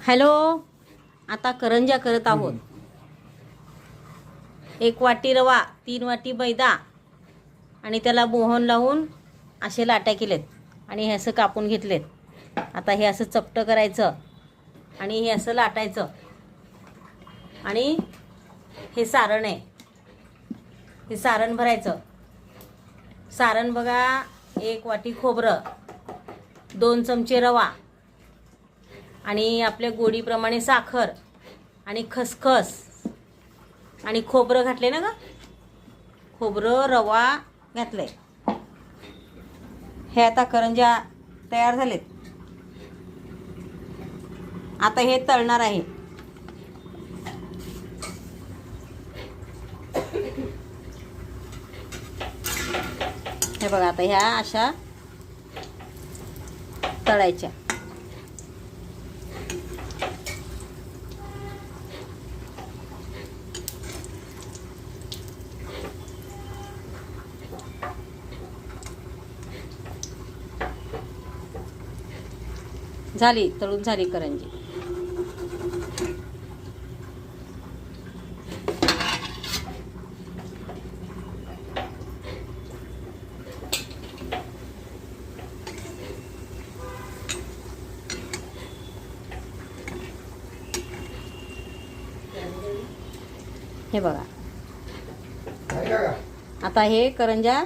Hello, आता करंज्या करत आहोत। 1 वाटी रवा, 3 वाटी मैदा आणि त्याला मोहन लावून असे लाट्या केलेत आणि हे असं कापून घेतलेत। आता हे असं चपटं करायचं आणि हे असं लाटायचं आणि हे सारण आहे, हे सारण भरायचं। सारण बघा, 1 वाटी खोबरं, 2 चमचे रवा आणि आपल्या गोडीप्रमाणे साखर आणि खसखस आणि खोबरं घातले ना ग, खोबरं रवा घातले। हे आता करंज्या तयार झालेत। आता हे तळणार आहे। हे बघा, आता ह्या अशा तळायच्या। झाली, तळून झाली करंजी। हे बघा, आता हे करंज्या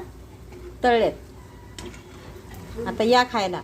तळलेत। आता या खायला।